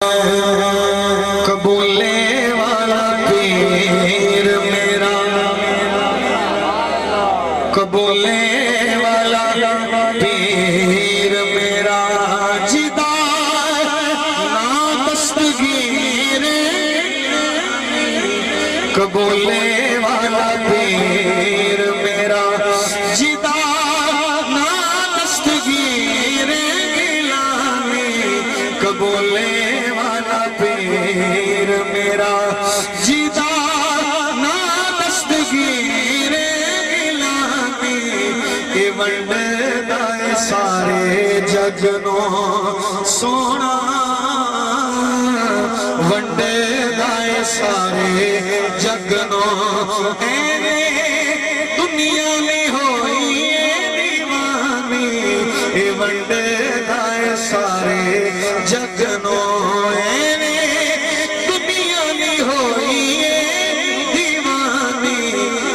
कबूले वाला पीर मेरा, कबूले वाला पीर मेरा, जिदा ना दस्तगीर, कबूले वाला पीर मेरा, जिदा ना दस्तगीर गिलानी, कबूले पीर मेरा, जिदा ना दस्तगीर गिलानी, ये वंडदा है सारे जग नो सोना, वंडदा है सारे जग नो, दुनिया में होई दीवानी, ये वंडदा है सारे जग नो,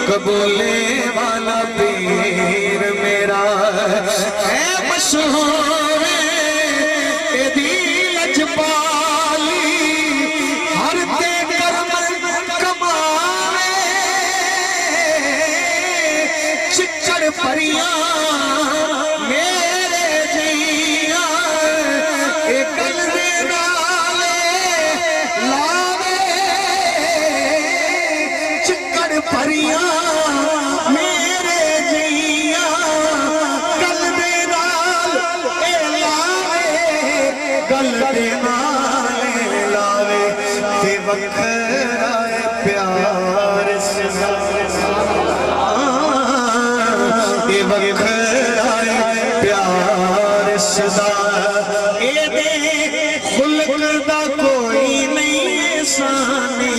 कबूले वाला पीर मेरा है मशहूर, एदी लजपाली हर ते कर्म कमावे, चिच्चड़ परियां मेरे जिया, एक दे नाले लावे, चिच्चड़ परियां प्यार प्यार सदा, खुल्क दा कोई नहीं सानी,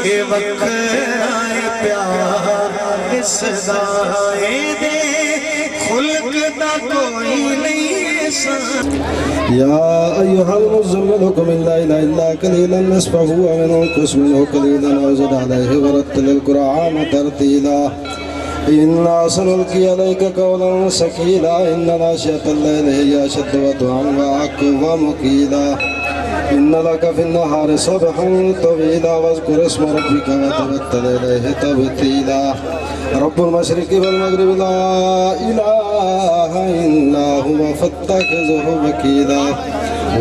ये वखरा प्यार सदा, खुल्क दा कोई नहीं सानी। या अय्युहल मुज़म्मिल कुम इल्ला क़लीलन निस्फ़हु व इंक़ुस मिन्हु क़लीलन अव ज़िद अलैहि व रत्तिलिल क़ुरआन तरतीला। इन्ना सनुल्क़ी अलैका क़ौलन सक़ीला, इन्ना नाशियतल लैलि हिय अशद्दु वतअन व अक़वमु क़ीला। इन्ना लका फ़िन्नहारि सबहन तवीला, वज़्कुर इस्म रब्बिका व तबत्तल इलैहि तबतीला। रब्बुल मशरिक़ि वल मग़रिबि ला इलाहा इल्ला हुवा फ़त्तख़िज़हु वकीला,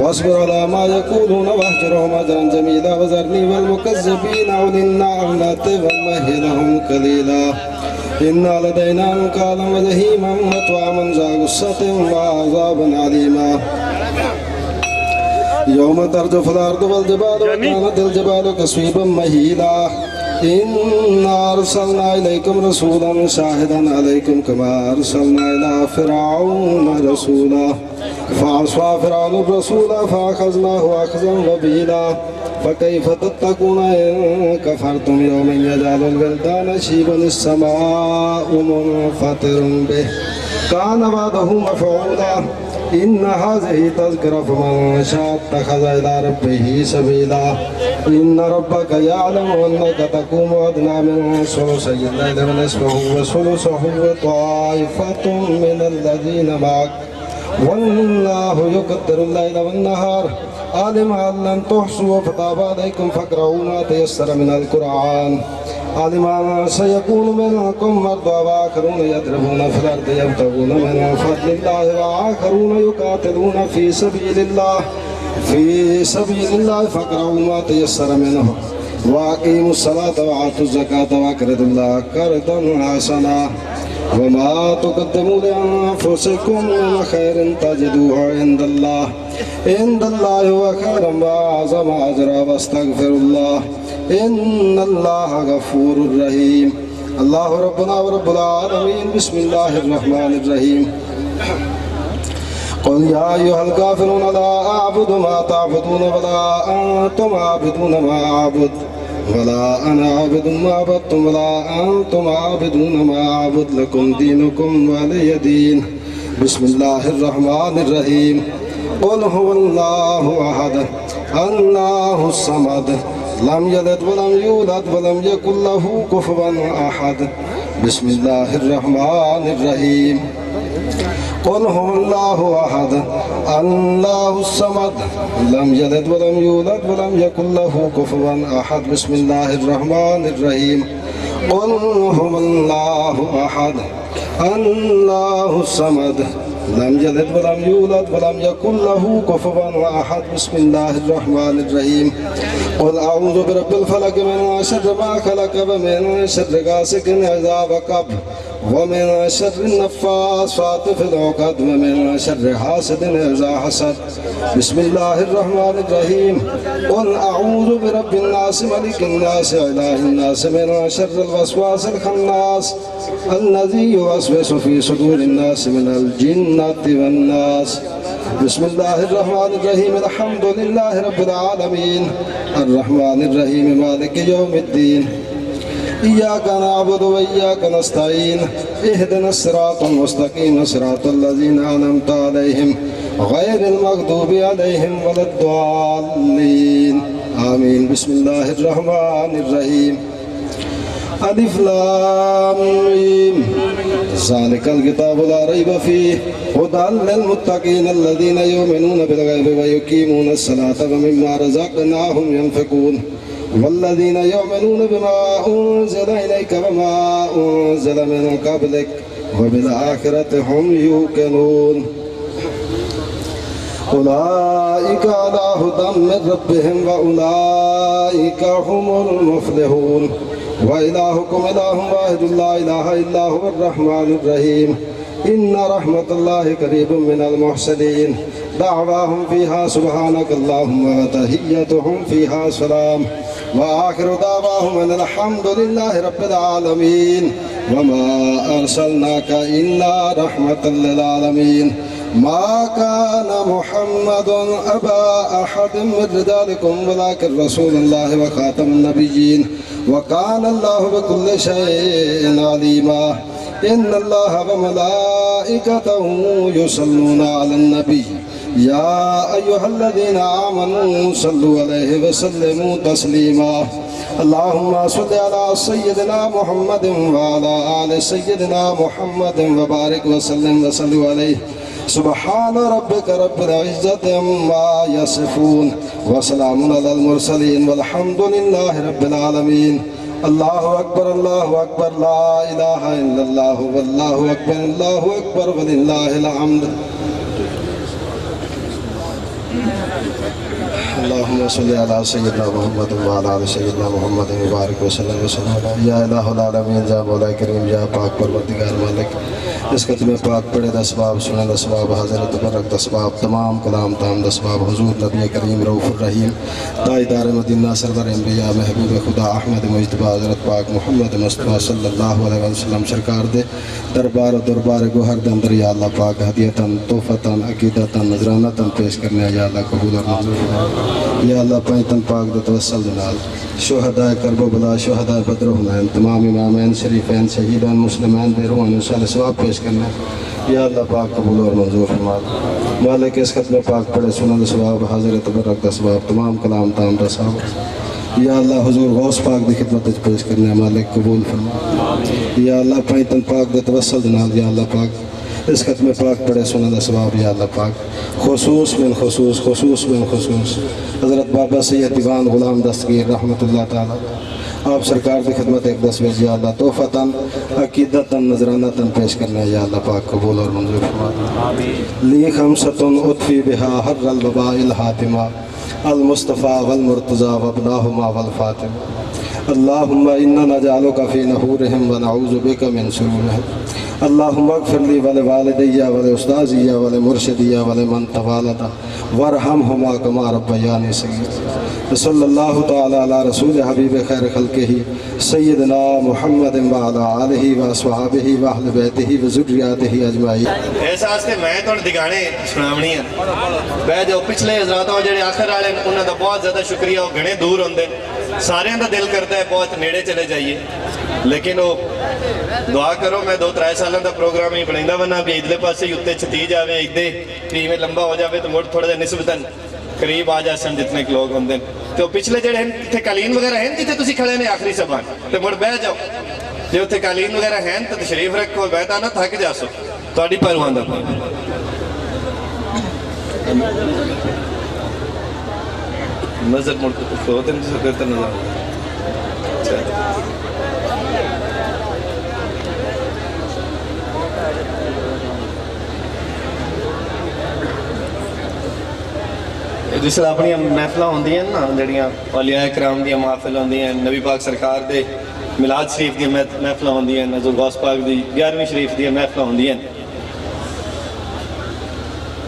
वस्बिर अला मा यक़ूलून वहजुरहुम हजरन जमीला, वज़रनी वल मुकज़्ज़बीना उलिन नअमति वमहिलहुम क़लीला। इन्ना लदैना अंकालन व जहीमन व तअमन ज़ा गुस्सतिन व अज़ाबन अलीमा। यौम तर्जुफुल अर्दु वल जिबालु व कानतिल जिबालु कस्वीबन महीला। इन्ना अरसलना इलैकुम रसूलन शाहिदन अलैकुम कमा अरसलना इला फ़िरऔन रसूला, फ़अस्वा फ़िरऔन रसूला फ़अख़ज़नाहु अख़ज़न वबीला। फ़कैफ़ तत्तक़ून इन कफ़रतुम यौमन यजअलुल विल्दान शीबन इस्समाउ मुनफ़तिरुन बिहि कान वअदुहु मफ़ऊला। इन्ना हाज़िही तज़किरा फ़मन शाअ इत्तख़ज़ इला रब्बिही सबीला। इन्ना रब्बका यअलमु अन्नका तक़ूमु अदना मिन सुलुसैल लैलि व निस्फ़हु व सुलुसहु व ताइफ़तुम मिनल लज़ीना मअक, वल्लाहु युक़द्दिरुल लैला वन्नहार, आलिम अन लन तुहसूहु फ़ताब अलैकुम फ़क़रऊ मा तयस्सर मिनल क़ुरआन। आलिम अन सयकूनु मिनकुम मर्दा व आख़रून यद्रिबूना फ़िल अर्दि यब्तगूना मिन फ़ज़लिल्लाहि व आख़रून युक़ातिलूना फ़ी सबीलिल्लाहि फ़क़रऊ मा तयस्सर मिन्हु व अक़ीमुस सलाता व आतुज़ ज़काता व अक़रिदुल्लाह क़र्ज़न हसना, वमा तुक़द्दिमू लिअन्फ़ुसिकुम मिन ख़ैरिन तजिदूहु इन्दल्लाहि हुवा ख़ैरन व अअज़म अजरा वस्तग़फ़िरुल्लाह, इन्नल्लाह गफ़ूरुर रहीम। अल्लाहु रब्बुना व रब्बुल आलमीन। बिस्मिल्लाहिर रहमानिर रहीम। क़ुल या अय्युहल काफ़िरून ला अअबुदु मा तअबुदून वला अंतुम आबिदून मा अअबुदु वला अना आबिदुम मा अबदतुम वला अंतुम आबिदून मा अअबुदु लकुम दीनुकुम वलिय दीन। बिस्मिल्लाहिर रहमानिर रहीम। क़ुल हुवल्लाहु अहद अल्लाहुस समद लम यलिद वलम यूलद वलम यकुल लहू कुफुवन अहद। बिस्मिल्लाहिर्रहमानिर्रहीम। क़ुल हुवल्लाहु अहद अल्लाहु समद लम यलिद वलम यूलद वलम यकुल लहू कुफुवन अहद बिस्मिल्लाहिर रहमानिर रहीम कुल हुवल्लाहु अहद अल्लाहु समद लम यलिद वलम यूलद वलम यकुल लहू कुफुवन अहद बिस्मिल्लाहिर रहमानिर रहीम कुल अऊज़ु बिरब्बिल फलक मिन शर्रि मा खलक व मिन शर्रि गासिकिन इज़ा वक़ब वमिन शर्रि नफ़्फ़ासाति फ़िल उक़द वमिन शर्रि हासिदिन इज़ा हसद बिस्मिल्लाहिर रहमानिर रहीम क़ुल अऊज़ु बिरब्बिन नास मलिकिन नास इलाहिन नास मिन शर्रिल वस्वासिल खन्नास अल्लज़ी युवस्विसु फ़ी सुदूरिन नास मिनल जिन्नति वन नास बिस्मिल्लाहिर रहमानिर रहीम अल्हम्दुलिल्लाहि रब्बिल आलमीन अर्रहमानिर रहीम मालिकि यौमिद्दीन इय्याका नअबुदु व इय्याका नस्तईन इहदिनस सिरातल मुस्तकीम सिरातल लज़ीना अनअमता अलैहिम गैरिल मग़दूबि अलैहिम वलद्दाल्लीन आमीन। बिस्मिल्लाहिर रहमानिर रहीम अलिफ लाम मीम ज़ालिकल किताबु ला रैब फ़ीहि हुदल लिल मुत्तक़ीन अल्लज़ीना युमिनूना बिल ग़ैबि व युक़ीमूनस सलाता व मिम्मा रज़क़नाहुम यunफ़िक़ून वल्लज़ीना युमिनूना बिमा उन्ज़िला इलैका व मा उन्ज़िला मिन क़ब्लिक व बिल आख़िरति हुम यूक़िनून उलाइका अला हुदम मिन रब्बिहिम व उलाइका हुमुल मुफ़्लिहून व इलाहुकुम इलाहुन वाहिदुन ला इलाहा इल्ला हुवर रहमानिर रहीम इन्ना रहमतल्लाहि करीबुम मिनल मुहसिनीन दअवाहुम फ़ीहा सुब्हानकल्लाहुम्मा व तहिय्यतुहुम फ़ीहा सलाम व आखिरु दअवाहुम अनिल हम्दुलिल्लाहि रब्बिल आलमीन व मा अरसलनाका इल्ला रहमतल लिल आलमीन मा काना मुहम्मदुन अबा अहदिम मिन रिजालिकुम वलाकिन रसूलुल्लाहि व खातमुन नबिय्यीन व काना अल्लाहु बिकुल्लि शैइन अलीमा इन्नल्लाहा व मलाइकतहु युसल्लूना अलन नबी या अय्युहल्लज़ीना आमनू सल्लु अलैहि व सल्लिमू तस्लीमा अल्लाहुम्मा सल्लि अला सय्यिदिना मुहम्मदिन व अला आलि सय्यिदिना मुहम्मदिन व बारिक व सल्लिम व सल्लु अलैहि सुब्हान रब्बिक रब्बिल इज़्ज़ति अम्मा यसिफून व सलामुन अलल मुरसलीन वल्हम्दुलिल्लाहि रब्बिल आलमीन। अल्लाहु अकबर ला इलाहा इल्लल्लाह वल्लाहु अकबर वलिल्लाहिल हम्द। अल्लाहुम्मा सल्लि अला सय्यिदिना मुहम्मद व अला आलि सय्यिदिना मुहम्मद व बारिक व सल्लिम व सल्लम या इलाहुल आलमीन या मौला करीम या पाक परवरदिगार मालिक इस खत्म पाक पढ़े दसबाब सुने दसबाब हाज़िर तबरक दसबाब तमाम कलाम ताम दसबाब हुजूर नबी करीम रऊफ़ुर रहीम ताजदार मदीना सरवर अंबिया महबूब खुदा अहमद मुज्तबा हज़रत पाक मोहम्मद मुस्तफ़ा सल्लल्लाहु अलैहि वसल्लम सरकार दे दरबार गोहर दे अंदर या अल्लाह पाक हदियतन तोहफ़तन अक़ीदतन नजरानतन पेश करने या अल्लाह कबूल और मंजूर या अल्लाह पैतन पाक दे तवस्सल दे नाल शुहदाए करबला शुहदाए बद्र हुनैन तमाम इमामैन शरीफैन शहीदैन मुस्लिमैन दे रूहां इंशाअल्लाह सवाब पेश करना या अल्लाह पाक कबूल और मंजूर फरमा। मालिक इस खत्म पाक पढ़े सुनन सवाब हाज़िर तबरक दसबाब तमाम कलाम ताम दसबाब या अल्लाह हुजूर गौस पाक दी खिदमत विच पेश करना मालिक कबूल फरमा या अल्लाह पैतन पाक दे तवस्सल दे नाल या अल्लाह पाक इस खत्म पाक पढ़े सुनन सवाब या अल्लाह पाक खुसूस बिन खुसूस हज़रत बाबा सैयद दीवान गुलाम दस्तगीर रहमतुल्लाह ताला आप सरकार की खिदमत एक 10 बजे या अल्लाह तोहफ़तन अक़ीदतन नजरानतन पेश करने या अल्लाह पाक कबूल और मंजूर फरमा। ली खमसतुन उतफ़ी बिहा हर्रल वबाइल हातिमा अल मुस्तफ़ा वल मुर्तज़ा वबनाहुमा वल फ़ातिमा अल्लाहुम्मा इन्ना नजअलुका फ़ी नहूरिहिम व नऊज़ु बिका मिन शुरूरिहिम अल्लाहुम्मा अग़फ़िर ली व लिवालिदैया व लिउस्ताज़िया व लिमुर्शिदिया व लिमन तवालदा वरहमहुमा कमा रब्बयानी सग़ीरा सल्लल्लाहु तआला अला रसूल हबीब खैर खल्क़िही सय्यदना मुहम्मदिन व अला आलिहि व अस्हाबिहि व अहले बैतिहि व ज़ुर्रियतिहि अजमाइन। इस वास्ते मैं तुहानू दिगाने सुनावनी है बह जाओ पिछले हज़रात जेडे आखिर वाले उन्हों का बहुत ज़्यादा शुक्रिया वो घने दूर होंगे सारे का दिल करता है बहुत नेड़े चले जाइए लेकिन वो दुआ करो मैं 2-3 सालों का प्रोग्राम ही बनाता बना भी इधले पासे ही उत्ते छती जाए इधे इवें लंबा हो जाए तो मुड़ थोड़ा जहा निस्बतन करीब आ जासन जितने लोग होंगे तो पिछले जेडे इतने कालीन वगैरह हैं जितने तुम खड़े ने आखिरी सभा तो मुड़ बह जाओ जो उत्थे कालीन वगैरह हैं तो तशरीफ रखो बहता ना थक जासो थोड़ी परवान नजर मुड़ होते करते नजर जिस अपनी महफिल होंदियां ना जड़ियाँ औलिया कराम दी महफिल होंदियां नबी पाक सरकार दे मिलाद शरीफ दी महफिल होंदियां नज़र गौस पाक दी 11वीं शरीफ दी महफिल होंदियां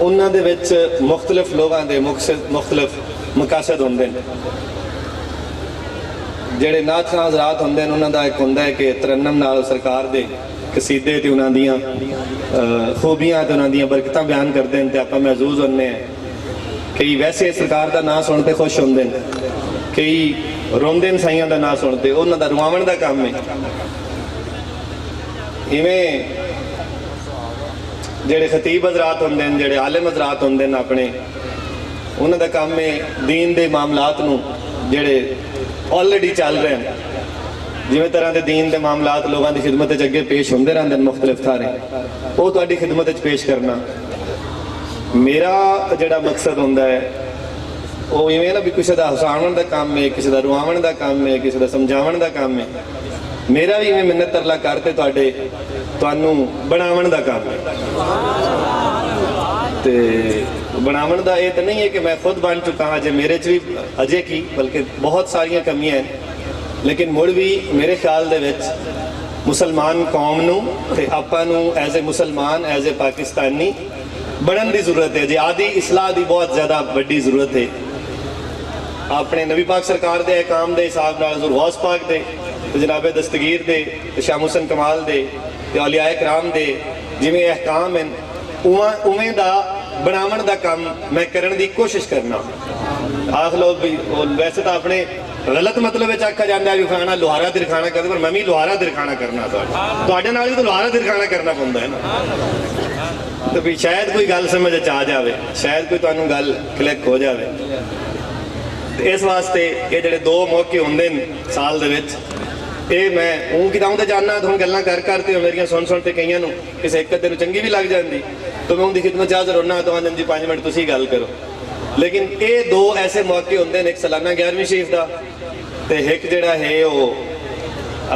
उन्हां दे विच मुख्तलिफ लोगों के मुख्तलिफ मकासद होंदे ने जेड़े नात खां हज़रात होंदे ने उन्हां दा एक हुंदा है कि तरन्नम नाल सरकार दे कसीदे ते उन्हां दियां खूबियां ते उन्हां दियां बरकतां बयान करदे ने ते आपां महजूज होंदे हैं कई वैसे सरकार का नाम सुन के खुश होंगे कई रोंदे ने साइयां का नाम सुनते उन्होंने का रुआवण का काम है इवें जेड़े खतीब हजरात होंगे जेड़े आलिम हजरात होंगे अपने उन्हों का काम है दीन के मामलात नूं जेड़े ऑलरेडी चल रहे हैं जिवें तरह के दीन के मामलात लोगों की खिदमत अगे पेश होंदे रहंदे ने मुख्तलिफ थारे वो तुहाडी खिदमत पेश करना मेरा जड़ा मकसद होंदा है वो इवें ना भी किसी का हसावन का काम है किसी का रुआवन का काम है किसी का समझावन का काम है मेरा भी इवें मिन्नत तरला करते तुहानू बनावन का काम है ते बनावन का ये तो नहीं है कि मैं खुद बन चुका हाँ अजे मेरे च भी अजे की बल्कि बहुत सारिया कमियां हैं लेकिन मुड़ भी मेरे ख्याल दे विच मुसलमान कौम नूं ते आपां नूं एज ए मुसलमान एज ए पाकिस्तानी बनन की जरूरत है जिहादी इसलाह की बहुत ज़्यादा बड़ी जरूरत है अपने नबी पाक सरकार के काम के हिसाब नाल हज़ूर गौस पाक दे जनाबे दस्तगीर दे शाह हुसैन कमाल दे औलिया कराम दे जिवें अहकाम हैं उवें दा बनावन का काम मैं करने की कोशिश करना आख लो भी वैसे तो अपने गलत मतलब आखा जाता है भी फलाना लोहारा दिरखाना करते पर मैं भी लोहारा दिरखाना करना तुहाडे नाल भी तो लोहारा दिरखाना करना पौंदा है ना तो भी शायद कोई गल समझ आ जाए शायद कोई तुहानू गल क्लिक हो जाए इस वास्ते ये जेडे दो मौके होंदे साल दे विच ये मैं ऊँ किताबों तो जानना तो हम गल्लां करते मेरिया सुन ते कईयां नूं किसी एक अद्धे नूं चंगी भी लग जाती तो मैं उनकी खिदमत च हाज़र होना तो आंदे जी 5 मिनट तुसीं गल करो लेकिन ये दो ऐसे मौके होंदे ने एक सालाना 11वीं शरीफ का ते एक जिहड़ा है वो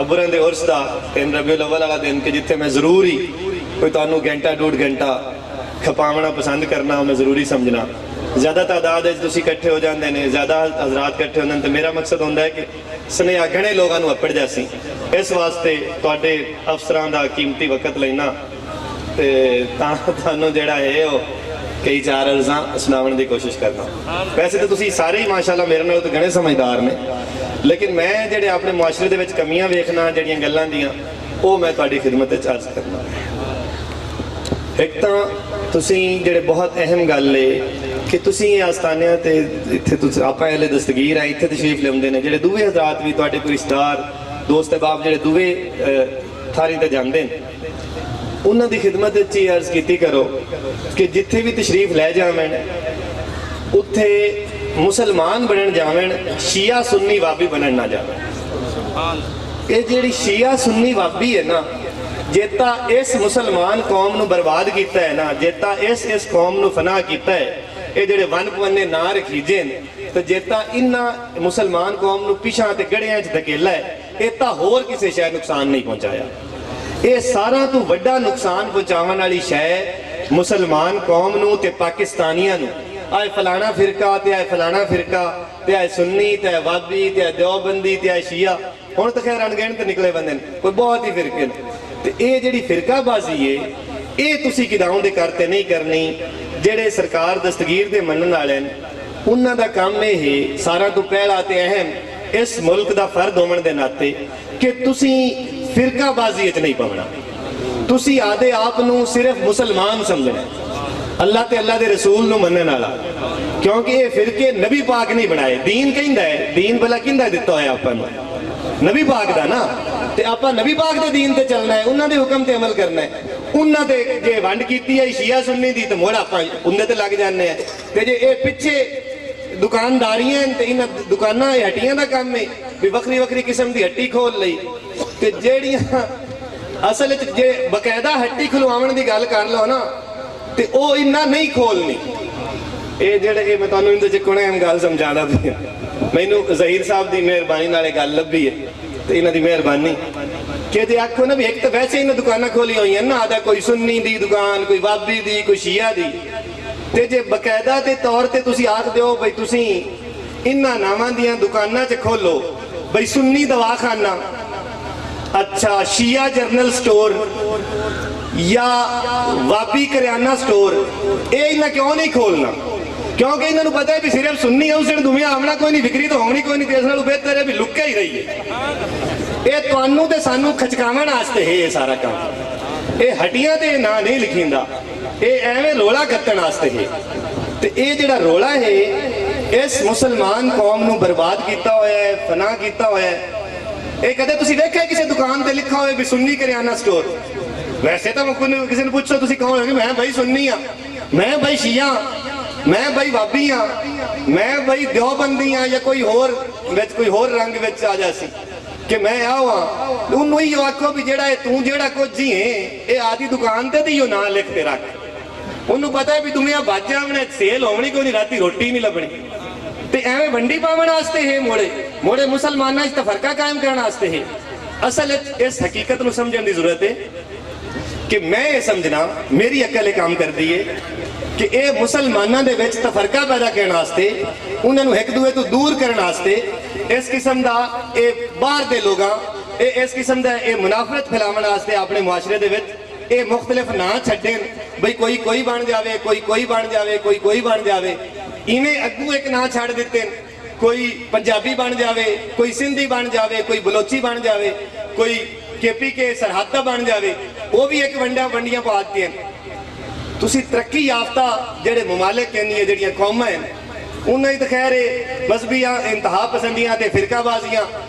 अबुरां दे उर्स दा 3 रबीउल अव्वल वाला दिन कि जिथे मैं जरूर ही कोई तुहानू घंटा 1.5 घंटा खपावना पसंद करना मैं जरूरी समझना ज़्यादा तादाद इकट्ठे हो जाते हैं ज़्यादा हजरात इकट्ठे होंगे तो मेरा मकसद होंदा है कि स्नेहा घने लोगों को अपड़ जासी इस वास्ते तुहाडे अफसरां दा कीमती वक्त लेना ते तुहानू जिहड़ा है वो कई 4 अर्ज़ां सुनावन की कोशिश करना वैसे तो तुसीं सारे ही माशाअल्लाह मेरे नाल तो घने समझदार ने लेकिन मैं जिहड़े अपने मुआशरे दे विच कमियां वेखना जिहड़ियां गल्लां दियां वो मैं तुहाडी खिदमत च अर्ज़ करना एक तो तुसीं जिहड़े बहुत अहम गल है कि तुसीं आस्थानियां ते इत्थे तुसीं आपां अहले दस्तगीर हैं इत्थे तशरीफ लिआउंदे ने जिहड़े दूवे हज़रात भी तुहाडे कोई रिश्तेदार दोस्त अहबाब जिहड़े दूवे थारी ते जांदे ने उन्हां दी खिदमत च ही अर्ज़ कीती करो कि जिथे भी तशरीफ लै जावन उत्थे मुसलमान बनन जावन शिया सुन्नी वाबी बनन ना जावन ये जिहड़ी शिया सुन्नी वाबी है ना जेता इस मुसलमान कौम नूं बर्बाद किया है ना जेता इस कौम नूं फनाह किया है ये जेडे वन पवन्ने ना रखीजे तो जेता इन्ना मुसलमान कौम नूं पिछां ते गड़ियां च धकेला है ये तो होर किसी शय नुकसान नहीं पहुंचाया ये सारा तो वड्डा नुकसान पहुंचावन वाली शय मुसलमान कौम नूं ते पाकिस्तानियां नूं आए फलाना फिरका ते आए फलाना फिरका ते आए सुन्नी ते आए वाबी ते आए देवबंदी ते आए शिया हुण तो खैर अनगिनत निकले बंदे कोई बहुत ही फिरके ने ये जिहड़ी फिरकाबाजी है ये तुसीं किदां दे करते नहीं करनी जेड़े सरकार दस्तगीर दे मनण वाले उन्हां दा काम ये है सारा तो पहला ते अहम इस मुल्क दा फर्द होने के नाते कि तुसीं फिरकाबाजी च नहीं पवना तुसीं आदे आप नूं सिर्फ मुसलमान समझना अल्लाह ते अल्लाह दे रसूल नूं मनण वाला क्योंकि ये फिरके नबी पाक नहीं बनाए दीन कहिंदा है दीन भला किंदा दित्ता होया आपां नूं नबी पाक दा ना ते आपां नबी पाक दे दीन ते चलना है उन्हां दे हुक्म ते अमल करना है उन्हां दे जे वंड कीती है शिया सुन्नी दी ते मोड़ आपां उंदे ते लग जाने हैं ते जे ये पिछे दुकानदारियां ते इन्हां दुकानां हट्टियां दा काम है भी वक्री वक्री किस्म दी हट्टी खोल लई ते जेड़ियां असल च जे बकायदा हट्टी खुलवाउण दी गल कर लो ना ते ओ इन्ना नहीं खोलनी ਇਹ ਜਿਹੜੇ ਇਹ ਮੈਂ ਤੁਹਾਨੂੰ ਇਹਦੇ ਚ ਕੋਣੇ ਗੱਲ ਸਮਝਾਉਂਦਾ ਪਿਆ, ਮੈਨੂੰ ਜ਼ਹੀਰ ਸਾਹਿਬ ਦੀ ਮਿਹਰਬਾਨੀ ਨਾਲ ਇਹ ਗੱਲ ਲੱਭੀ ਹੈ ਤੇ ਇਹਨਾਂ ਦੀ ਮਿਹਰਬਾਨੀ ਕਿ ਜੇ ਆਖੋ ਨਾ ਵੀ ਇੱਕ ਤਾਂ ਵੈਸੇ ਇਹਨਾਂ ਦੁਕਾਨਾਂ ਖੋਲੀਆਂ ਹੋਈਆਂ ਨਾ, ਆਦਾ ਕੋਈ ਸੁੰਨੀ ਦੀ ਦੁਕਾਨ, ਕੋਈ ਵਾਬੀ ਦੀ, ਕੋਈ ਸ਼ੀਆ ਦੀ, ਤੇ ਜੇ ਬਕਾਇਦਾ ਦੇ ਤੌਰ ਤੇ ਤੁਸੀਂ ਆਖ ਦਿਓ ਬਈ ਤੁਸੀਂ ਇਹਨਾਂ ਨਾਵਾਂ ਦੀਆਂ ਦੁਕਾਨਾਂ 'ਚ ਖੋਲੋ, ਬਈ ਸੁੰਨੀ ਦਵਾਖਾਨਾ, ਅੱਛਾ ਸ਼ੀਆ ਜਰਨਲ ਸਟੋਰ ਜਾਂ ਵਾਬੀ ਕਰਿਆਨਾ ਸਟੋਰ, ਇਹ ਇਹਨਾਂ ਕਿਉਂ ਨਹੀਂ ਖੋਲਣਾ? ਕਿਉਂਕਿ ਇਹਨਾਂ ਨੂੰ ਪਤਾ ਹੈ ਵੀ ਸਿਰਫ ਸੁੰਨੀ ਹਾਊਸ ਨੂੰ ਦੁਨੀਆ ਆਉਣਾ ਕੋਈ ਨਹੀਂ, ਵਿਕਰੀ ਤਾਂ ਹੋਣੀ ਕੋਈ ਨਹੀਂ, ਤੇ ਇਸ ਨਾਲੋਂ ਬਿਹਤਰ ਹੈ ਵੀ ਲੁੱਕਿਆ ਹੀ ਰਹੀਏ। ਇਹ ਤੁਹਾਨੂੰ ਤੇ ਸਾਨੂੰ ਖਚਕਾਵਣ ਵਾਸਤੇ ਹੈ ਇਹ ਸਾਰਾ ਕੰਮ। ਇਹ ਹੱਡੀਆਂ ਤੇ ਨਾਂ ਨਹੀਂ ਲਿਖਿੰਦਾ, ਇਹ ਐਵੇਂ ਰੋਲਾ ਕੱਟਣ ਵਾਸਤੇ ਹੈ। ਤੇ ਇਹ ਜਿਹੜਾ ਰੋਲਾ ਹੈ ਇਸ ਮੁਸਲਮਾਨ ਕੌਮ ਨੂੰ ਬਰਬਾਦ ਕੀਤਾ ਹੋਇਆ ਹੈ, ਫਨਾ ਕੀਤਾ ਹੋਇਆ ਹੈ। ਇਹ ਕਦੇ ਤੁਸੀਂ ਵੇਖਿਆ ਕਿਸੇ ਦੁਕਾਨ ਤੇ ਲਿਖਾ ਹੋਵੇ ਵੀ ਸੁੰਨੀ ਕਰਿਆਨਾ ਸਟੋਰ? ਵੈਸੇ ਤਾਂ ਕਿਸੇ ਨੂੰ ਪੁੱਛੋ ਤੁਸੀਂ ਕਹੋਗੇ ਮੈਂ ਭਾਈ ਸੁੰਨੀ ਆ, ਮੈਂ ਭਾਈ ਸ਼ੀਆ, ਮੈਂ ਭਾਈ ਵਾਬੀ ਆ, ਮੈਂ ਭਾਈ ਦਿਓਬੰਦੀ ਆ, ਜਾਂ ਕੋਈ ਹੋਰ ਵਿੱਚ ਕੋਈ ਹੋਰ ਰੰਗ ਵਿੱਚ ਆ ਜਾ ਸੀ ਕਿ ਮੈਂ ਆਵਾਂ। ਉਹਨੂੰ ਹੀ ਆਖੋ ਵੀ ਜਿਹੜਾ ਤੂੰ ਜਿਹੜਾ ਕੁਝ ਹੀ ਹੈ ਇਹ ਆਦੀ ਦੁਕਾਨ ਤੇ ਹੀ ਉਹ ਨਾਂ ਲਿਖ ਕੇ ਰੱਖ। ਉਹਨੂੰ ਪਤਾ ਹੈ ਵੀ ਦੁਨੀਆ ਵੱਜ ਜਾਵਣੇ, ਸੇਲ ਹੋਣੀ ਕੋਈ ਨਹੀਂ, ਰਾਤੀ ਰੋਟੀ ਨਹੀਂ ਲੱਭਣੀ। ਤੇ ਐਵੇਂ ਵੰਡੀ ਪਾਵਣ ਵਾਸਤੇ ਹੈ ਮੋੜੇ ਮੁਸਲਮਾਨਾਂ 'ਚ ਤਫਰਕਾ ਕਾਇਮ ਕਰਨ ਵਾਸਤੇ ਹੈ। ਅਸਲ ਇਸ ਹਕੀਕਤ ਨੂੰ ਸਮਝਣ ਦੀ ਜ਼ਰੂਰਤ ਹੈ ਕਿ ਮੈਂ ਇਹ ਸਮਝਣਾ, ਮੇਰੀ ਅਕਲ ਇਹ ਕੰਮ ਕਰਦੀ ਹੈ ਕਿ ਇਹ ਮੁਸਲਮਾਨਾਂ ਦੇ ਵਿੱਚ ਤਫਰਕਾ ਪੈਦਾ ਕਰਨ ਵਾਸਤੇ, ਉਹਨਾਂ ਨੂੰ ਇੱਕ ਦੂਏ ਤੋਂ ਦੂਰ ਕਰਨ ਵਾਸਤੇ ਇਸ ਕਿਸਮ ਦਾ ਇਹ ਬਾਹਰ ਦੇ ਲੋਕਾਂ ਇਸ ਕਿਸਮ ਦਾ ਇਹ ਮੁਨਾਫਰਤ ਫੈਲਾਉਣ ਵਾਸਤੇ ਆਪਣੇ ਮੁਆਸ਼ਰੇ ਦੇ ਵਿੱਚ ਇਹ ਮੁਖਤਲਿਫ ਨਾਂ ਛੱਡਣ, ਬਈ ਕੋਈ ਬਣ ਜਾਵੇ, ਕੋਈ ਬਣ ਜਾਵੇ, ਕੋਈ ਬਣ ਜਾਵੇ। ਇਵੇਂ ਅੱਗੂ ਇੱਕ ਨਾਂ ਛੱਡ ਦਿੱਤੇ, ਕੋਈ ਪੰਜਾਬੀ ਬਣ ਜਾਵੇ, ਕੋਈ ਸਿੰਧੀ ਬਣ ਜਾਵੇ, ਕੋਈ ਬਲੋਚੀ ਬਣ ਜਾਵੇ, ਕੋਈ KPK ਸਰਹੱਦ ਬਣ ਜਾਵੇ, ਉਹ ਵੀ ਇੱਕ ਵੰਡੀਆਂ ਪਾ ਦਿੱਤੀਆਂ। ਤੁਸੀਂ ਤਰੱਕੀ ਯਾਫਤਾ ਜਿਹੜੇ ਮਮਾਲਿਕ ਕਹਿੰਦੀਆਂ ਜਿਹੜੀਆਂ ਕੌਮਾਂ ਹਨ ਉਹਨਾਂ ਦੀ ਤਾਂ ਖੈਰ ਮਜ਼ਹਬੀਆਂ ਇੰਤਹਾ ਪਸੰਦੀਆਂ ਤੇ ਫਿਰਕਾਬਾਜ਼ੀਆਂ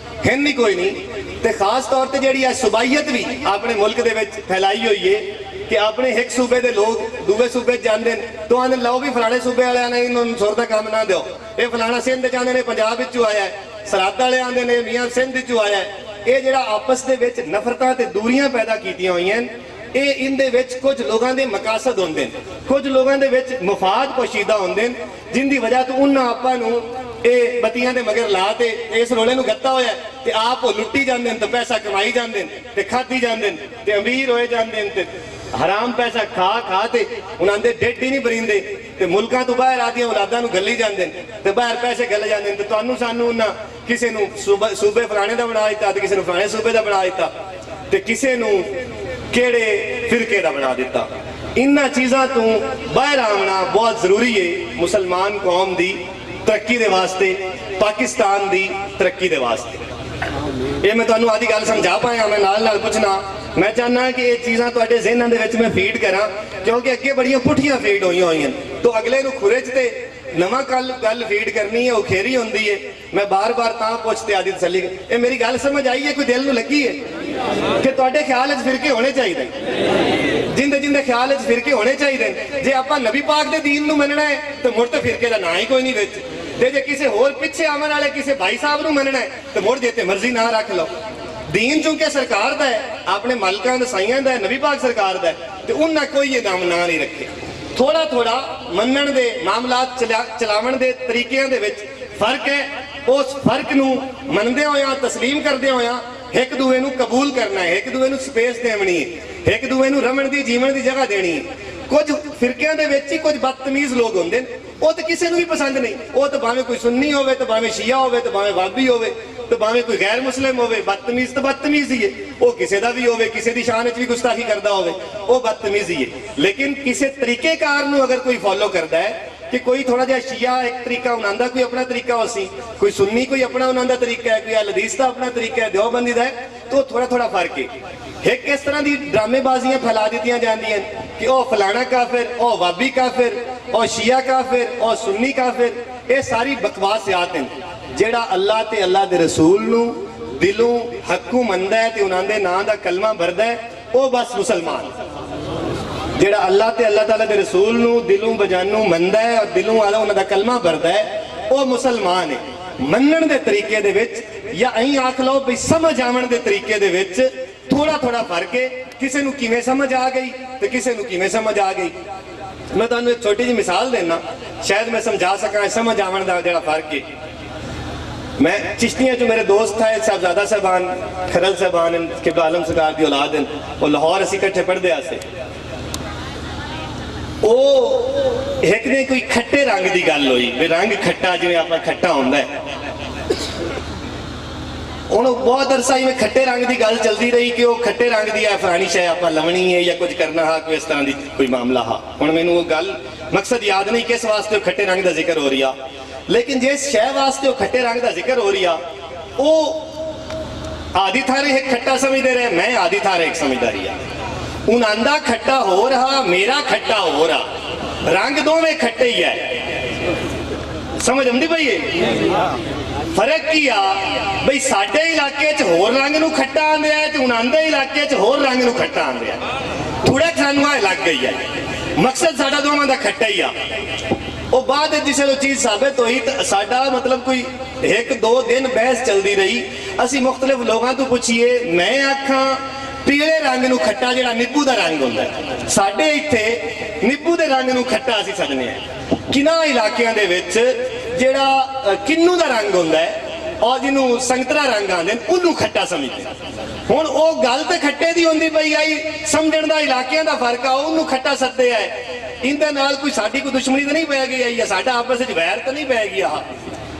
ਹਨ ਨਹੀਂ ਕੋਈ ਨਹੀਂ। ਤੇ ਖਾਸ ਤੌਰ ਤੇ ਜਿਹੜੀ ਆ ਸੁਬਾਈਅਤ ਵੀ ਆਪਣੇ ਮੁਲਕ ਦੇ ਵਿੱਚ ਫੈਲਾਈ ਹੋਈ ਹੈ ਕਿ ਆਪਣੇ ਇੱਕ ਸੂਬੇ ਦੇ ਲੋਕ ਦੂਵੇ ਸੂਬੇ ਜਾਂਦੇ ਨੇ ਤਾਂ ਆਂਦੇ ਲਓ ਵੀ ਫਲਾਣੇ ਸੂਬੇ ਵਾਲਿਆਂ ਨੇ ਇਹਨੂੰ ਸੁਰ ਦਾ ਕੰਮ ਨਾ ਦਿਓ, ਇਹ ਫਲਾਣਾ ਸਿੰਧ ਜਾਂਦੇ ਨੇ ਪੰਜਾਬ ਵਿੱਚੋਂ ਆਇਆ ਹੈ, ਸਰਹੱਦ ਵਾਲੇ ਆਂਦੇ ਨੇ ਮੀਆਂ ਸਿੰਧ ਵਿੱਚੋਂ ਆਇਆ ਹੈ। ਇਹ ਜਿਹੜਾ ਆਪਸ ਦੇ ਵਿੱਚ ਨਫ਼ਰਤਾਂ ਤੇ ਦੂਰੀਆਂ ਪੈਦਾ ਕੀਤੀਆਂ ਹੋਈਆਂ ਇਹ ਇਹਦੇ ਵਿੱਚ ਕੁਝ ਲੋਕਾਂ ਦੇ ਮਕਾਸਦ ਹੁੰਦੇ ਨੇ, ਕੁਝ ਲੋਕਾਂ ਦੇ ਵਿੱਚ ਮਫਾਦ ਪੋਸ਼ੀਦਾ ਹੁੰਦੇ ਨੇ, ਜਿੰਦੀ ਵਜ੍ਹਾ ਤੋਂ ਉਹਨਾਂ ਆਪਾਂ ਨੂੰ ਇਹ ਬੱਤੀਆਂ ਦੇ ਮਗਰ ਲਾ ਤੇ ਇਸ ਰੋਲੇ ਨੂੰ ਗੱਤਾ ਹੋਇਆ ਤੇ ਆਪ ਉਹ ਲੁੱਟੀ ਜਾਂਦੇ ਨੇ ਤੇ ਪੈਸਾ ਕਮਾਈ ਜਾਂਦੇ ਨੇ ਤੇ ਖਾਧੀ ਜਾਂਦੇ ਨੇ ਤੇ ਅਮੀਰ ਹੋਏ ਜਾਂਦੇ ਨੇ ਤੇ ਹਰਾਮ ਪੈਸਾ ਖਾ ਤੇ ਉਹਨਾਂ ਦੇ ਢਿੱਡ ਹੀ ਨਹੀਂ ਭਰਿੰਦੇ ਤੇ ਮੁਲਕਾਂ ਤੋਂ ਬਾਹਰ ਆਦੀਆਂ ਔਲਾਦਾਂ ਨੂੰ ਗੱਲੀ ਜਾਂਦੇ ਨੇ ਤੇ ਬਾਹਰ ਪੈਸੇ ਗੱਲੇ ਜਾਂਦੇ ਨੇ। ਤੇ ਤੁਹਾਨੂੰ ਸਾਨੂੰ ਉਹਨਾਂ ਕਿਸੇ ਨੂੰ ਸੂਬੇ ਫਲਾਣੇ ਦਾ ਬਣਾ ਦਿੱਤਾ ਤੇ ਕਿਸੇ ਨੂੰ ਫਲਾਣੇ ਸੂਬੇ ਦਾ ਬਣਾ ਦਿੱਤਾ ਤੇ ਕਿਸੇ ਨੂੰ ਕਿਹੜੇ ਫਿਰਕੇ ਦਾ ਬਣਾ ਦਿੱਤਾ। ਇਹਨਾਂ ਚੀਜ਼ਾਂ ਤੋਂ ਬਾਹਰ ਆਉਣਾ ਬਹੁਤ ਜ਼ਰੂਰੀ ਹੈ ਮੁਸਲਮਾਨ ਕੌਮ ਦੀ ਤਰੱਕੀ ਦੇ ਵਾਸਤੇ, ਪਾਕਿਸਤਾਨ ਦੀ ਤਰੱਕੀ ਦੇ ਵਾਸਤੇ। ਇਹ ਮੈਂ ਤੁਹਾਨੂੰ ਆਦੀ ਗੱਲ ਸਮਝਾ ਪਾਇਆ। ਮੈਂ ਨਾਲ ਪੁੱਛਣਾ, ਮੈਂ ਚਾਹਨਾ ਕਿ ਇਹ ਚੀਜ਼ਾਂ ਤੁਹਾਡੇ ਜ਼ਿਹਨਾਂ ਦੇ ਵਿੱਚ ਮੈਂ ਫੀਡ ਕਰਾਂ ਕਿਉਂਕਿ ਅੱਗੇ ਬੜੀਆਂ ਪੁੱਠੀਆਂ ਫੀਡ ਹੋਈਆਂ ਤਾਂ ਅਗਲੇ ਨੂੰ ਖੁਰੇ 'ਚ ਤੇ ਨਵਾਂ ਗੱਲ ਫੀਡ ਕਰਨੀ ਹੈ, ਉਹ ਖੇਰੀ ਹੁੰਦੀ ਹੈ। ਮੈਂ ਬਾਰ-ਬਾਰ ਤਾਂ ਪੁੱਛਦੇ ਆਦੀ ਤਸੱਲੀ, ਇਹ ਮੇਰੀ ਗੱਲ ਸਮਝ ਆਈ ਹੈ, ਕੋਈ ਦਿਲ ਨੂੰ ਲੱਗੀ ਹੈ ਕਿ ਤੁਹਾਡੇ ਖਿਆਲ 'ਚ ਫਿਰਕੇ ਹੋਣੇ ਚਾਹੀਦੇ, ਜਿੰਦੇ ਖਿਆਲ 'ਚ ਫਿਰਕੇ ਹੋਣੇ ਚਾਹੀਦੇ। ਜੇ ਆਪਾਂ ਨਬੀ ਪਾਕ ਦੇ ਦੀਨ ਨੂੰ ਮੰਨਣਾ ਹੈ ਤਾਂ ਮੁੜ ਤੇ ਫਿਰਕੇ ਦਾ ਨਾਂ ਹੀ ਕੋਈ ਨਹੀਂ ਵਿੱਚ, ਤੇ ਜੇ ਕਿਸੇ ਹੋਰ ਪਿੱਛੇ ਆਉਣ ਵਾਲੇ ਕਿਸੇ ਭਾਈ ਸਾਹਿਬ ਨੂੰ ਮੰਨਣਾ ਹੈ ਤਾਂ ਮੁੜ ਜੇ ਤੇ ਮਰਜ਼ੀ ਨਾ ਰੱਖ ਲਓ। ਦੀਨ ਚੁੰਕਿ ਸਰਕਾਰ ਦਾ ਹੈ, ਆਪਣੇ ਮਾਲਕਾਂ ਦੇ ਸਾਈਆਂ ਦਾ ਹੈ, ਨਬੀ ਪਾਕ ਸਰਕਾਰ ਦਾ ਹੈ, ਤੇ ਉਹਨਾਂ ਕੋਈ ਇਹ ਨਾਮ ਨਾ ਨਹੀਂ ਰੱਖੇ। ਥੋੜਾ ਮੰਨਣ ਦੇ ਮਾਮਲਾਤ ਚਲਾਵਣ ਦੇ ਤਰੀਕਿਆਂ ਦੇ ਵਿੱਚ ਫਰਕ ਹੈ। ਉਸ ਫਰਕ ਨੂੰ ਮੰਨਦੇ ਹੋਇਆਂ, ਤਸਲੀਮ ਕਰਦੇ ਹੋਇਆਂ ਇੱਕ ਦੂਏ ਨੂੰ ਕਬੂਲ ਕਰਨਾ ਹੈ, ਇੱਕ ਦੂਏ ਨੂੰ ਸਪੇਸ ਦੇਣੀ ਹੈ, ਇੱਕ ਦੂਏ ਨੂੰ ਰਮਣ ਦੀ ਜੀਵਨ ਦੀ ਜਗ੍ਹਾ ਦੇਣੀ ਹੈ। ਕੁਝ ਫਿਰਕਿਆਂ ਦੇ ਵਿੱਚ ਹੀ ਕੁਝ ਬਦਤਮੀਜ਼ ਲੋਕ ਹੁੰਦੇ ਨੇ, ਉਹ ਤਾਂ ਕਿਸੇ ਨੂੰ ਵੀ ਪਸੰਦ ਨਹੀਂ। ਉਹ ਤਾਂ ਭਾਵੇਂ ਕੋਈ ਸੁੰਨੀ ਹੋਵੇ, ਤਾਂ ਭਾਵੇਂ ਸ਼ੀਆ ਹੋਵੇ, ਤਾਂ ਭਾਵੇਂ ਵਾਬੀ ਹੋਵੇ, ਤਾਂ ਭਾਵੇਂ ਕੋਈ ਗੈਰ ਮੁਸਲਿਮ ਹੋਵੇ, ਬਦਤਮੀਜ਼ ਤਾਂ ਬਦਤਮੀਜ਼ ਹੀ ਹੈ। ਉਹ ਕਿਸੇ ਦਾ ਵੀ ਹੋਵੇ, ਕਿਸੇ ਦੀ ਸ਼ਾਨ ਵਿੱਚ ਵੀ ਗੁਸਤਾਖੀ ਕਰਦਾ ਹੋਵੇ, ਉਹ ਬਦਤਮੀਜ਼ ਹੀ ਹੈ। ਲੇਕਿਨ ਕਿਸੇ ਤਰੀਕੇਕਾਰ ਨੂੰ ਅਗਰ ਕੋਈ ਫੋਲੋ ਕਰਦਾ ਹੈ ਕਿ ਕੋਈ ਥੋੜਾ ਜਿਹਾ ਸ਼ੀਆ ਇੱਕ ਤਰੀਕਾ ਉਹਨਾਂ ਕੋਈ ਆਪਣਾ ਤਰੀਕਾ ਹੋ ਸੀ, ਕੋਈ ਸੁੰਨੀ ਕੋਈ ਆਪਣਾ ਉਹਨਾਂ ਦਾ ਤਰੀਕਾ ਹੈ, ਕੋਈ ਅਲ-ਹਦੀਸ ਦਾ ਆਪਣਾ ਤਰੀਕਾ ਹੈ, ਦਿਓਬੰਦੀ ਦਾ ਹੈ, ਤਾਂ ਥੋੜਾ ਫਰਕ ਹੈ। ਇੱਕ ਇਸ ਤਰ੍ਹਾਂ ਦੀ ਡਰਾਮੇਬਾਜ਼ੀਆਂ ਫੈਲਾ ਦਿੱਤੀਆਂ ਜਾਂਦੀਆਂ ਕਿ ਉਹ ਫਲਾਣਾ ਕਾਫਿਰ, ਉਹ ਵਾਬੀ ਕਾਫਿਰ, ਉਹ ਸ਼ੀਆ ਕਾਫਿਰ, ਉਹ ਸੁੰਨੀ ਕਾਫਿਰ। ਇਹ ਸਾਰੀ ਬਕਵਾਸਿਆਤ ਹਨ। ਜਿਹੜਾ ਅੱਲਾਹ ਤੇ ਅੱਲਾਹ ਦੇ ਰਸੂਲ ਨੂੰ ਦਿਲੋਂ ਹੱਕੂ ਮੰਨਦਾ ਹੈ ਤੇ ਉਹਨਾਂ ਦੇ ਨਾਂ ਦਾ ਕਲਮਾ ਭਰਦਾ ਹੈ, ਉਹ ਬਸ ਮੁਸਲਮਾਨ। ਜਿਹੜਾ ਅੱਲਾਹ ਤੇ ਅੱਲਾਹ ਤਾਲਾ ਦੇ ਰਸੂਲ ਨੂੰ ਦਿਲੋਂ ਬਜਾਨੋਂ ਮੰਨਦਾ ਹੈ ਔਰ ਦਿਲੋਂ ਵਾਲਾ ਉਹਨਾਂ ਦਾ ਕਲਮਾ ਭਰਦਾ ਹੈ, ਉਹ ਮੁਸਲਮਾਨ ਹੈ। ਮੰਨਣ ਦੇ ਤਰੀਕੇ ਦੇ ਵਿੱਚ ਜਾਂ ਅਸੀਂ ਆਖ ਲਓ ਵੀ ਸਮਝ ਆਉਣ ਦੇ ਤਰੀਕੇ ਦੇ ਵਿੱਚ ਥੋੜਾ ਫਰਕ ਹੈ। ਕਿਸੇ ਨੂੰ ਕਿਵੇਂ ਸਮਝ ਆ ਗਈ ਤੇ ਕਿਸੇ ਨੂੰ ਕਿਵੇਂ ਸਮਝ ਆ ਗਈ। मैं तुहानू एक छोटी जी मिसाल देना, शायद मैं समझा सका, समझ आवन दा जिहड़ा फर्क है। मैं चिश्तियां चो मेरे दोस्त है साहबजादा साहबान खरल साहबान किबला आलम सरकार की औलाद हैं, वो लाहौर असी कट्ठे पढ़ते आसे। वो एक ने कोई खट्टे रंग की गल हुई भी रंग खट्टा जिवें अपना खट्टा होंदा है। हुण बहुत अरसा में खट्टे रंग की गल चलती रही कि वो खट्टे रंग की है फलानी शय आप लवनी है या कुछ करना हा, कोई इस तरह की कोई मामला हा। हुण मैनूं वो गल मकसद याद नहीं किस वास्ते वो खट्टे रंग का जिक्र हो रही है, लेकिन जिस शय वास्ते वो खट्टे रंग का जिक्र हो रही है वो आदि थारे एक खट्टा समझते रहे, मैं आदि थारे एक समझदा रही है। उनांदा खट्टा हो रहा, मेरा खट्टा हो रहा, रंग दोवें खट्टे ही है। समझ आंदी पई है? फर्क की आ बई साडे इलाके च होर रंग नूं खट्टा आंदे है ते उनांदे इलाके च होर रंग नूं खट्टा आंदे है। थोड़ा सानूं आ लग गई है, मकसद साडा दोवां दा खट्टा ही आ। वो बाद जिसे वो चीज साबित हुई तो साडा मतलब कोई एक दो दिन बहस चलती रही। असी मुख्तलिफ लोगों तो पूछिए, मैं आखा पीले रंग नूं खट्टा जिहड़ा नींबू दा रंग हुंदा है, साडे इत्थे नींबू दे रंग नूं खट्टा असी सदने हैं। किन्ना इलाकियां दे विच जिहड़ा किन्नू दा रंग हुंदा है और जिन्नू संतरा रंग आंदे ने उन्नू खट्टा समझदे। हुण ओ गल ते खट्टे दी हुंदी पई आई, समझण दा इलाकियां दा फर्क आ, उन्नू खट्टा सददे है। इंदे नाल कोई साडी कोई दुश्मनी तो नहीं पै गई है या साडा आपस विच वैर तो नहीं पै गया।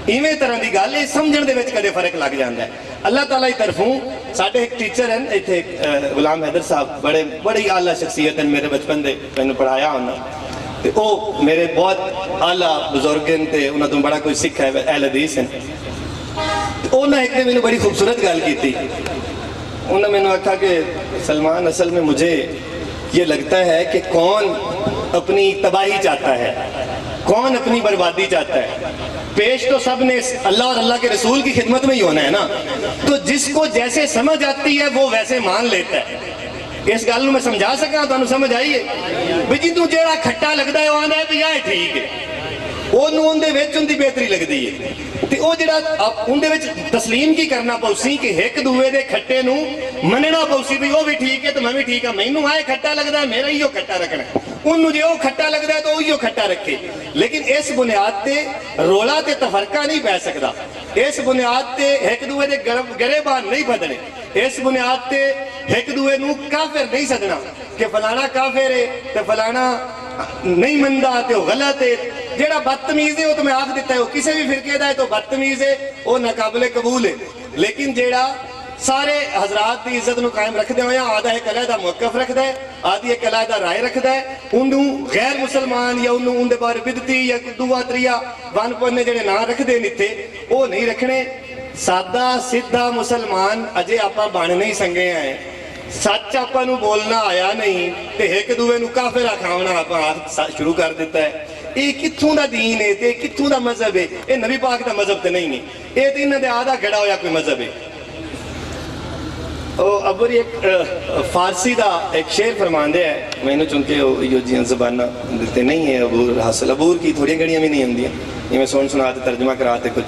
इवें तरह की गल है, समझण दे विच कदे फर्क लग जांदा है। अल्लाह ताला की तरफों साडे एक टीचर हैं इत्थे गुलाम हैदर साहब, बड़ी आला शख्सियत हैं, मेरे बचपन दे मैनूं पढ़ाया उन्होंने ते ओ मेरे बहुत आला बुजुर्ग हैं ते उन्हां तों बड़ा कोई सिख है, अहल हदीस हैं। ते उन्हां एक ने मैनूं बड़ी खूबसूरत गल की। उन्होंने मैनूं आखा कि सलमान, असल में मुझे ये लगता है कि कौन अपनी तबाही चाहता है, कौन अपनी बर्बादी चाहता है। पेश तो सब ने अल्लाह और अल्लाह के रसूल की खिदमत में ही होना है ना, तो जिसको जैसे समझ आती है वो वैसे मान लेता है। इस गल मैं समझा सका, तुहानूं समझ आई है भी जिन्नू जेड़ा खट्टा लगता है वो आंदा है भी यह ठीक है, ओनू उनदे विच उनदी बेहतरी लगदी है ते ओ जेड़ा उनदे विच तस्लीम की करना पौसी कि एक दूए दे खट्टे नू मनना पौसी भी वो भी ठीक है तो मैं भी ठीक है। मैनू आए खट्टा लगता है, मेरा ही खट्टा रखना, उन्नू जो खट्टा लगता है तो उही खट्टा रखे। लेकिन इस बुनियाद ते रोला ते तफरका नहीं पै सकता, इस बुनियाद ते एक दूए दे गरेबान नहीं बदने, इस बुनियाद ते एक दूए नू काफिर नहीं सदना कि फलाना काफिर है ते फलाना नहीं मनदा ते वो गलत है। जेड़ा बदतमीज है वो तो मैं आख दिता है, वो किसी भी फिरके दा है तो बदतमीज है, वो नाकाबिले कबूल है। लेकिन जेड़ा सारे हजरात की इज्जत नूं कायम रखदे होया आदा एक अलहदा मौकफ रखदा है, आदि एक अलहदा राय रखदा है, उन्नू गैर मुसलमान या उन्नू उनदे बारे बिदती या दूआ त्रिया वन पन्ने जेड़े ना रखदे निथे वो नहीं रखने। सादा सीधा मुसलमान अजे आपां बन नहीं संगे हैं, सच आपां नूं बोलना आया नहीं ते एक दूए नूं काफिर आखावना आपां शुरू कर दिता है। ये कित्थों दा दीन है ते कित्थों दा मजहब है? ये नबी पाक दा मजहब ते नहीं है, ये तो इन्हां दे आधा गड़ा होया कोई मजहब है। अबर एक फारसी का एक शेर फरमाते हैं, मैंने चूंकि यो जी जबाना दिते नहीं है अबूर हासिल, अबूर की थोड़ी घड़ियाँ भी नहीं आंदियां, मैं सुना के तर्जमा करा के कुछ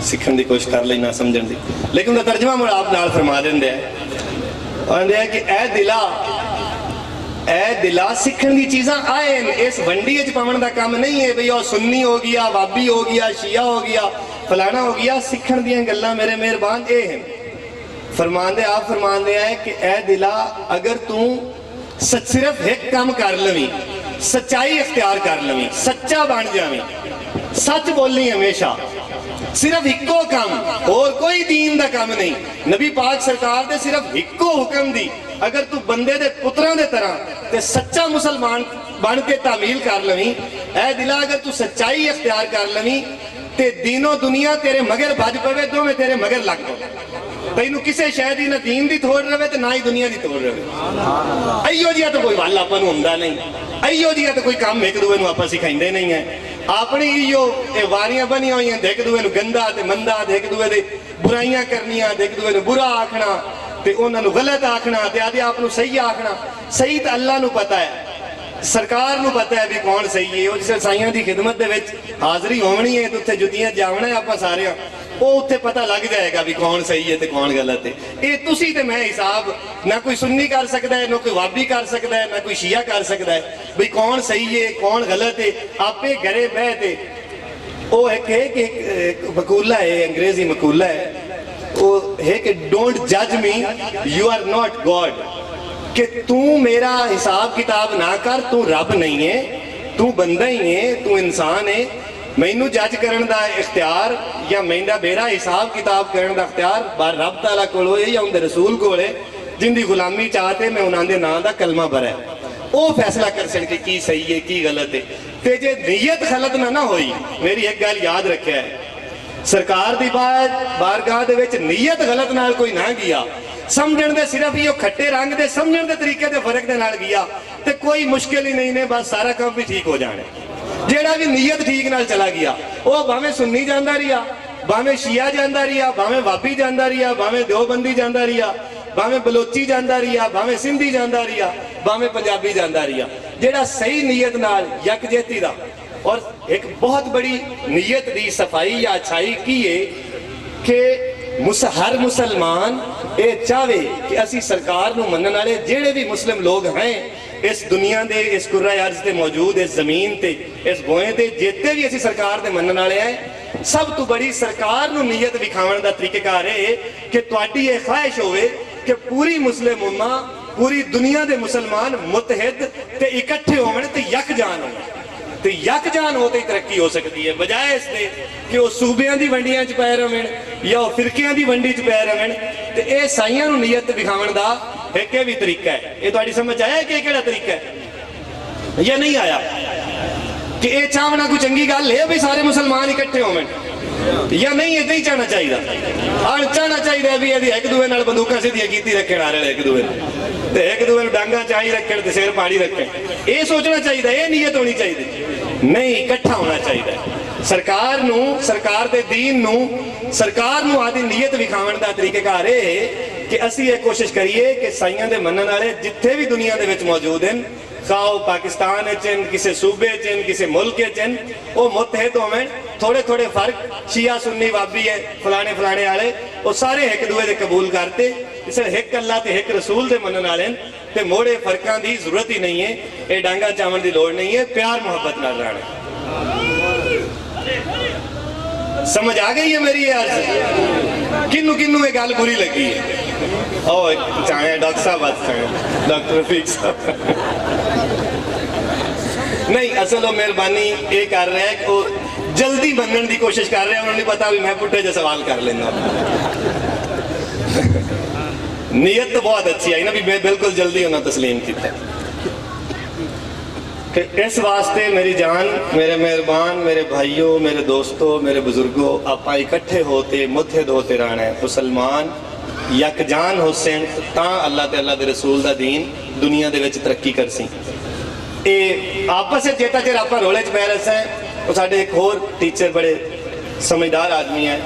सीखने की कोशिश कर लेना समझण की, लेकिन उनका तर्जमा मुझे आप नाल फरमा देंगे है कि ए दिला सीखण की चीज़ां आए इस वंडी च पावन का काम नहीं है बई सुन्नी हो गया, वाबी हो गया, शिया हो गया, फलाना हो गया। सीखण दियां गल्लां मेरे मेहरबान ये हैं। फरमांदे आप फरमांदे हैं कि ए दिला अगर तू सिर्फ एक काम कर लवी, सच्चाई इख्तियार कर लवी, सच्चा बन जावी, सच बोलनी हमेशा, सिर्फ इको काम और कोई दीन दा काम नहीं, नबी पाक सरकार दे सिर्फ इको हुक्म दी अगर तू बंदे दे पुत्रां दे तरह ते सच्चा मुसलमान बन के तामील कर लवी, ए दिला अगर तू सच्चाई इख्तियार कर लवी ते दीनो दुनिया तेरे मगर भज पवे, दोवें तेरे मगर लग पवे, तैनू किसी शय दी ना दीन दी थोड़ रहे ते ना ही दुनिया दी तोड़ रहे। अयो जिहा तो कोई वल आपां नूं हुंदा नहीं, अयो जिहा तो कोई काम एक दूए नूं आपां सिखाइंदे नहीं है। अपनी इो वारियां बनिया हुई एक दूए नूं गंदा ते मंदा, एक दूए दे बुराइयां करनियां, एक दूए नूं बुरा आखना ते उन्हां नूं गलत आखना ते आदे आप नूं सही आखना। सही तो अल्लाह नूं पता है, सरकार नूं पता है भी कौन सही है। जिस साइयां की खिदमत दे विच हाज़री होनी है तो उत्थे जुतियां जावना है आपां सारे, ਉਹ ਉੱਥੇ ਪਤਾ ਲੱਗ ਜਾਏਗਾ ਵੀ ਕੌਣ ਸਹੀ ਹੈ ਤੇ ਕੌਣ ਗਲਤ ਹੈ। ਇਹ ਤੁਸੀਂ ਤੇ ਮੈਂ ਹਿਸਾਬ ਨਾ ਕੋਈ ਸੁੰਨੀ ਕਰ ਸਕਦਾ ਹੈ, ਨਾ ਕੋਈ ਵਾਬੀ ਕਰ ਸਕਦਾ ਹੈ, ਨਾ ਕੋਈ ਸ਼ੀਆ ਕਰ ਸਕਦਾ ਹੈ ਵੀ ਕੌਣ ਸਹੀ ਹੈ ਕੌਣ ਗਲਤ ਹੈ। ਆਪੇ ਘਰੇ ਬਹਿ ਤੇ ਉਹ ਇੱਕ ਮਕੂਲਾ ਹੈ, ਅੰਗਰੇਜ਼ੀ ਮਕੂਲਾ ਹੈ, ਉਹ ਹੈ ਕਿ ਡੋंट जज me you are not God, कि तू मेरा हिसाब किताब ना कर, तू रब नहीं है, तू बंदा ही है, तू इंसान है। मैनू जज करने का इख्तियार या मेरा हिसाब किताब करने का इख्तियार बार रब ताला कोल है या उनके रसूल कोल है, जिंदी गुलामी चाहते मैं उन्होंने नाम का कलमा भरा है। वो फैसला कर सकते की सही है की गलत है। ते जे नीयत गलत ना होई, मेरी एक गल याद रखा है, सरकार की बारगाह दे विच नीयत गलत नाल कोई ना गया, समझण दे सिर्फ ये खट्टे रंग दे समझण दे तरीके दे फर्क दे नाल गया ते कोई मुश्किल ही नहीं ने, बस सारा काम भी ठीक हो जाने। जेड़ा भी नीयत ठीक नाल चला गया वो भावें सुन्नी जांदा रिया, भावें शिया जांदा रिया, भावें वाबी जांदा रिया, भावें देवबंदी जांदा रिया, भावें बलोची जांदा रिया, भावें सिंधी जांदा रिया, भावें पंजाबी जांदा रिया। जेड़ा सही नीयत नाल यकजेती दा और एक बहुत बड़ी नीयत दी सफाई या अच्छाई की है कि हर मुसलमान ये चाहे कि असी सरकार नूं मनण वाले जेड़े भी मुस्लिम लोग हैं इस दुनिया दे इस कुर्रा अर्ज ते मौजूद इस जमीन ते इस गोए ते जिते भी असी सरकार दे मनण वाले हैं, सब तो बड़ी सरकार नूं नीयत विखावण दा तरीकेकार है कि तुहाडी ये ख्वाहिश होवे कि पूरी मुस्लिम उम्मा पूरी दुनिया दे मुसलमान मुतहिद ते इकट्ठे होवन ते यकजान होवन। तो यकजान होते ही तरक्की हो सकती है, बजाय इसके कि वह सूबियां दी वंडियां च पै रवन या वह फिरकियां दी वंडी च पै रवन। तो यह साइयां नूं नीयत दिखावन दा एक भी तरीका है। ये तुहाडी समझ आया कि किहड़ा तरीका है या नहीं आया? कि यह चाहना कोई चंगी गल है भी सारे मुसलमान इकट्ठे होवन या नहीं? इदां ही चाहना चाहिए, चाहना चाहिए भी यदि एक दूए नाल बंदूकां सीधियां कीती रखण आ रहे एक दूए ते एक दूए नूं डांगा चाही रखण ते सिर पाड़ी रखण। ये सोचना चाहिए, ये नीयत होनी चाहिए, नहीं इकट्ठा होना चाहिए। सरकार नूं सरकार दे दीन नूं सरकार नूं आदि नीयत विखावण दा तरीकेकार है कि असी ये कोशिश करिए कि साइयां दे मनण वाले जिथे भी दुनिया दे विच मौजूद हैं, खाओ पाकिस्तान च किसी सूबे च किसी मुल्क च, वो मुतहिद होवन। थोड़े थोड़े फर्क शिया सुन्नी वाबी है फलाने फलाने वाले वो सारे एक दूए दे कबूल करते, इस एक अल्लाह ते एक रसूल दे मनण वाले ते मोड़े फर्कां दी जरूरत ही नहीं है, ये डांगा चावण दी लोड़ नहीं है, प्यार मोहब्बत नाल रहना। समझ आ गई है मेरी अर्ज? किन्नू किन्नू ये गल बुरी लगी है? ओ चाहे डॉक्टर साहब बात डॉक्टर रफीक साहब नहीं, असल वो मेहरबानी ये कर रहा है कि वो जल्दी बनने की कोशिश कर रहे हैं, उन्होंने पता भी मैं पुट्ठे जो सवाल कर लेना। नीयत तो बहुत अच्छी आई ना भी मैं बिल्कुल जल्दी उन्हें तस्लीम किया। इस वास्ते मेरी जान, मेरे मेहरबान, मेरे भाइयों, मेरे दोस्तों, मेरे बुजुर्गों, आप इकट्ठे होते मुतहिद होते रहना है। मुसलमान यकजान हुसैन तां अल्लाह ते अल्लाह दे रसूल दा दीन दुनिया दे विच तरक्की करसी। ये आपस में जेता चेर आप रोले च पै रहे हैं, साडे एक होर टीचर बड़े समझदार आदमी है,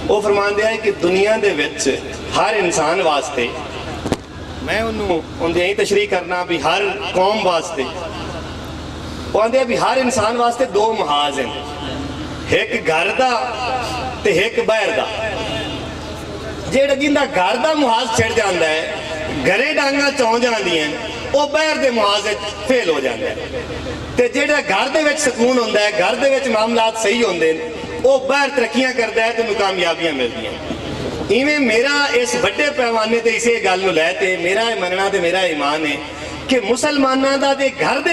वो फरमाते हैं कि दुनिया दे विच हर इंसान वास्ते, मैं उन्हें यही तशरीह करना भी हर कौम वास्ते, वो आते हैं भी हर इंसान वास्ते दो महाज हैं, एक घर दा ते एक बाहर दा। जेड़ा जिंदा घर दा मुहाज छिड़ जाता है, घरे डांगा चौं जांदियां, वो बाहर दे मुहाज फेल हो जाता है। ते जेड़ा घर दे विच सुकून होंदा है, घर दे विच मामलात सही होंदे ने, वो बाहर तरक्कियां करता है तो कामयाबियां मिलदियां। इवें मेरा इस बड़े पैमाने ते इसे गल नूं लै ते मेरा मनना ते मेरा ईमान है कि मुसलमानां दा ते घर दे